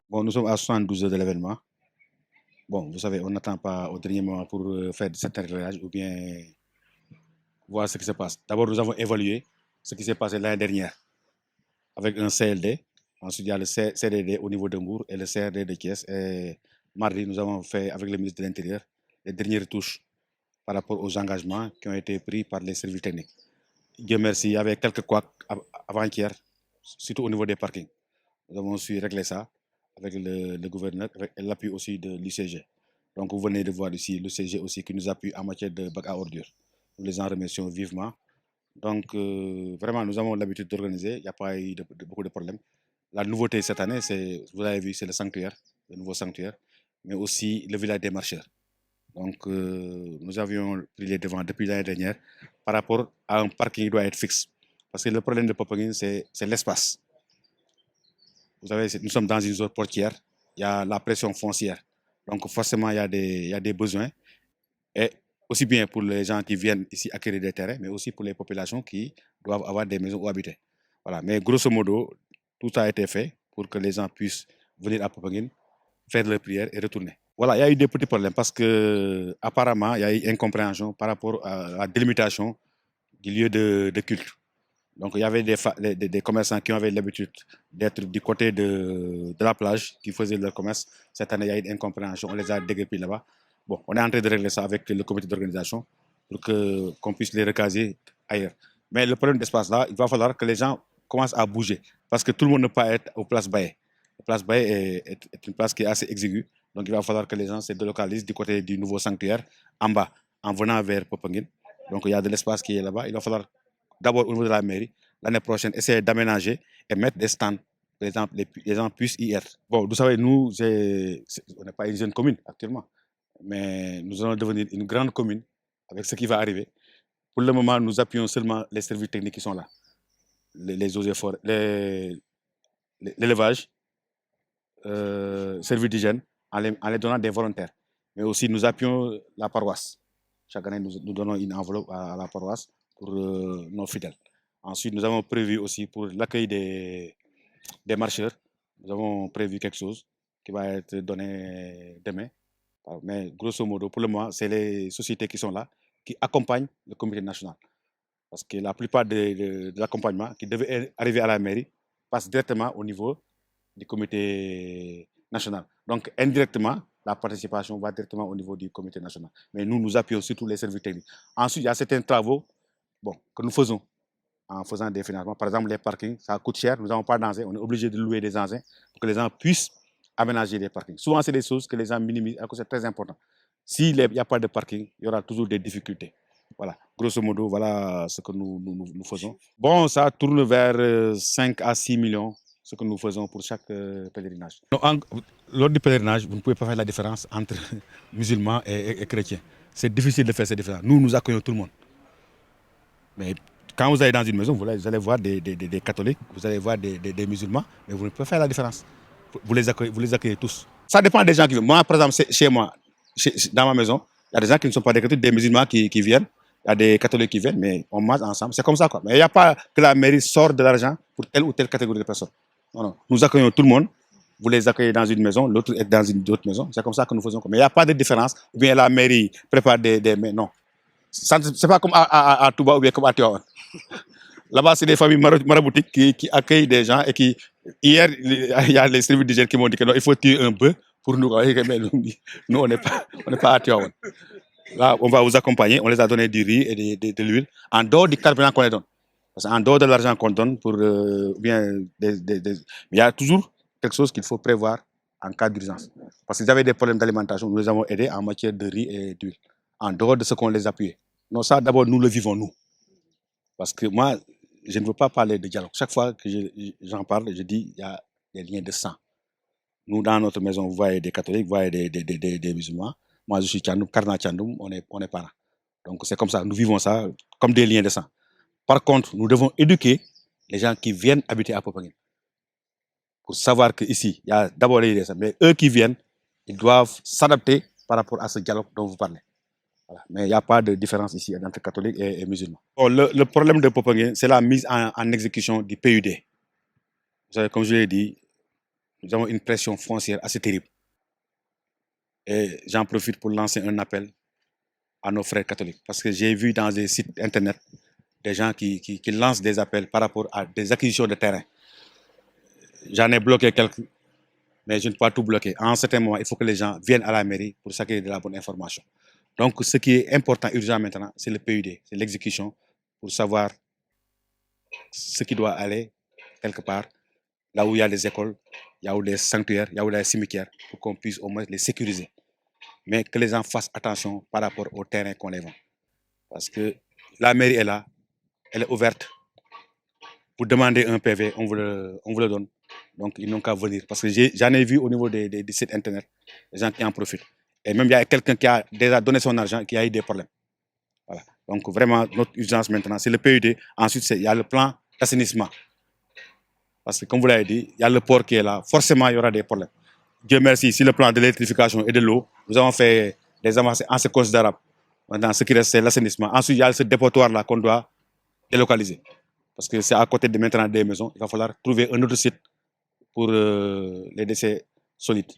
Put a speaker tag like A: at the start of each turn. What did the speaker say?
A: Bon, nous sommes à 72 heures de l'événement. Bon, vous savez, on n'attend pas au dernier moment pour faire certains réglages ou bien voir ce qui se passe. D'abord, nous avons évalué ce qui s'est passé l'année dernière avec un CLD. Ensuite, il y a le CDD au niveau de Mour et le CRD de Thiès. Et mardi, nous avons fait avec le ministre de l'Intérieur les dernières retouches par rapport aux engagements qui ont été pris par les services techniques. Dieu merci, il y avait quelques couacs avant-hier, surtout au niveau des parkings. Nous avons su régler ça avec le gouverneur et l'appui aussi de l'UCG. Donc, vous venez de voir ici l'UCG aussi qui nous appuie en matière de bac à ordures. Nous les en remercions vivement. Donc, vraiment, nous avons l'habitude d'organiser. Il n'y a pas eu beaucoup de problèmes. La nouveauté cette année, vous avez vu, c'est le sanctuaire, le nouveau sanctuaire, mais aussi le village des marcheurs. Donc, nous avions pris les devants depuis l'année dernière par rapport à un parking qui doit être fixe. Parce que le problème de Popenguine, c'est l'espace. Vous savez, nous sommes dans une zone portière, il y a la pression foncière. Donc, forcément, il y a des besoins. Et aussi bien pour les gens qui viennent ici acquérir des terrains, mais aussi pour les populations qui doivent avoir des maisons où habiter. Voilà. Mais grosso modo, tout a été fait pour que les gens puissent venir à Popenguine, faire leur prière et retourner. Voilà, il y a eu des petits problèmes parce que apparemment, il y a eu incompréhension par rapport à la délimitation du lieu de culte. Donc, il y avait des commerçants qui avaient l'habitude d'être du côté de la plage, qui faisaient leur commerce. Cette année, il y a eu une incompréhension, on les a déguerpis là-bas. Bon, on est en train de régler ça avec le comité d'organisation pour qu'on puisse les recaser ailleurs. Mais le problème d'espace là, il va falloir que les gens commencent à bouger parce que tout le monde ne peut pas être aux places Baye. La place Baye est une place qui est assez exiguë. Donc, il va falloir que les gens se délocalisent du côté du nouveau sanctuaire, en bas, en venant vers Popenguine. Donc, il y a de l'espace qui est là-bas. Il va falloir d'abord au niveau de la mairie, l'année prochaine, essayer d'aménager et mettre des stands. Les gens puissent y être. Bon, vous savez, nous, on n'est pas une jeune commune actuellement, mais nous allons devenir une grande commune avec ce qui va arriver. Pour le moment, nous appuyons seulement les services techniques qui sont là, les eaux et forêts, l'élevage, services d'hygiène, en les donnant des volontaires. Mais aussi, nous appuyons la paroisse. Chaque année, nous donnons une enveloppe à la paroisse pour nos fidèles. Ensuite, nous avons prévu aussi pour l'accueil des marcheurs, nous avons prévu quelque chose qui va être donné demain. Mais grosso modo, pour le moment, c'est les sociétés qui sont là, qui accompagnent le comité national. Parce que la plupart de l'accompagnement qui devait arriver à la mairie passe directement au niveau du comité national. Donc, indirectement, la participation va directement au niveau du comité national. Mais nous, nous appuyons surtout les services techniques. Ensuite, il y a certains travaux que nous faisons en faisant des financements. Par exemple, les parkings, ça coûte cher, nous n'avons pas d'engins, on est obligé de louer des engins pour que les gens puissent aménager des parkings. Souvent, c'est des choses que les gens minimisent, alors que c'est très important. S'il n'y a pas de parking, il y aura toujours des difficultés. Voilà, grosso modo, voilà ce que nous faisons. Bon, ça tourne vers 5 à 6 millions, ce que nous faisons pour chaque pèlerinage. Lors du pèlerinage, vous ne pouvez pas faire la différence entre musulmans et chrétiens. C'est difficile de faire cette différence. Nous, nous accueillons tout le monde. Mais quand vous allez dans une maison, vous allez voir des catholiques, vous allez voir des musulmans, mais vous ne pouvez pas faire la différence. Vous les accueillez tous. Ça dépend des gens qui viennent. Moi, par exemple, chez moi, dans ma maison, il y a des gens qui ne sont pas des catholiques, des musulmans qui viennent, il y a des catholiques qui viennent, mais on mange ensemble. C'est comme ça, quoi. Mais il n'y a pas que la mairie sort de l'argent pour telle ou telle catégorie de personnes. Non, non. Nous accueillons tout le monde. Vous les accueillez dans une maison, l'autre est dans une autre maison. C'est comme ça que nous faisons. Mais il n'y a pas de différence. Ou bien la mairie prépare non. C'est pas comme à Touba ou bien comme à Tiawan. Là-bas, c'est des familles maraboutiques qui accueillent des gens et qui. Hier, il y a les services d'hygiène qui m'ont dit qu'il faut tuer un peu pour nous. Mais nous, on n'est pas à Tiawan. Là, on va vous accompagner. On les a donné du riz et de l'huile. En dehors du carburant qu'on les donne. Parce qu'en dehors de l'argent qu'on donne pour bien. Il y a toujours quelque chose qu'il faut prévoir en cas d'urgence. Parce qu'ils avaient des problèmes d'alimentation. Nous les avons aidés en matière de riz et d'huile. En dehors de ce qu'on les appuie. Non, ça, d'abord, nous le vivons, nous. Parce que moi, je ne veux pas parler de dialogue. Chaque fois que j'en parle, je dis qu'il y a des liens de sang. Nous, dans notre maison, vous voyez des catholiques, vous voyez des musulmans. Moi, je suis Tchandoum, Karna Tchandoum, on est parents. Donc, c'est comme ça. Nous vivons ça comme des liens de sang. Par contre, nous devons éduquer les gens qui viennent habiter à Popenguine. Pour savoir qu'ici, il y a d'abord les gens, mais eux qui viennent, ils doivent s'adapter par rapport à ce dialogue dont vous parlez. Voilà. Mais il n'y a pas de différence ici entre catholiques et musulmans. Bon, le problème de Popenguine, c'est la mise en exécution du PUD. Vous savez, comme je l'ai dit, nous avons une pression foncière assez terrible. Et j'en profite pour lancer un appel à nos frères catholiques. Parce que j'ai vu dans des sites internet des gens qui lancent des appels par rapport à des acquisitions de terrain. J'en ai bloqué quelques, mais je ne peux pas tout bloquer. À un certain moment, il faut que les gens viennent à la mairie pour s'acquérir de la bonne information. Donc, ce qui est important, urgent maintenant, c'est le PUD, c'est l'exécution, pour savoir ce qui doit aller quelque part, là où il y a des écoles, il y a où des sanctuaires, il y a où des cimetières, pour qu'on puisse au moins les sécuriser. Mais que les gens fassent attention par rapport au terrain qu'on les vend. Parce que la mairie est là, elle est ouverte. Pour demander un PV, on vous le donne. Donc, ils n'ont qu'à venir. Parce que j'en ai vu au niveau des sites internet, des gens qui en profitent. Et même, il y a quelqu'un qui a déjà donné son argent qui a eu des problèmes. Voilà. Donc, vraiment, notre urgence maintenant, c'est le PUD. Ensuite, il y a le plan d'assainissement. Parce que, comme vous l'avez dit, il y a le port qui est là. Forcément, il y aura des problèmes. Dieu merci, si le plan de l'électrification et de l'eau, nous avons fait des avancées assez considérables. Maintenant, ce qui reste, c'est l'assainissement. Ensuite, il y a ce dépotoir-là qu'on doit délocaliser. Parce que c'est à côté de maintenant des maisons. Il va falloir trouver un autre site pour les déchets solides.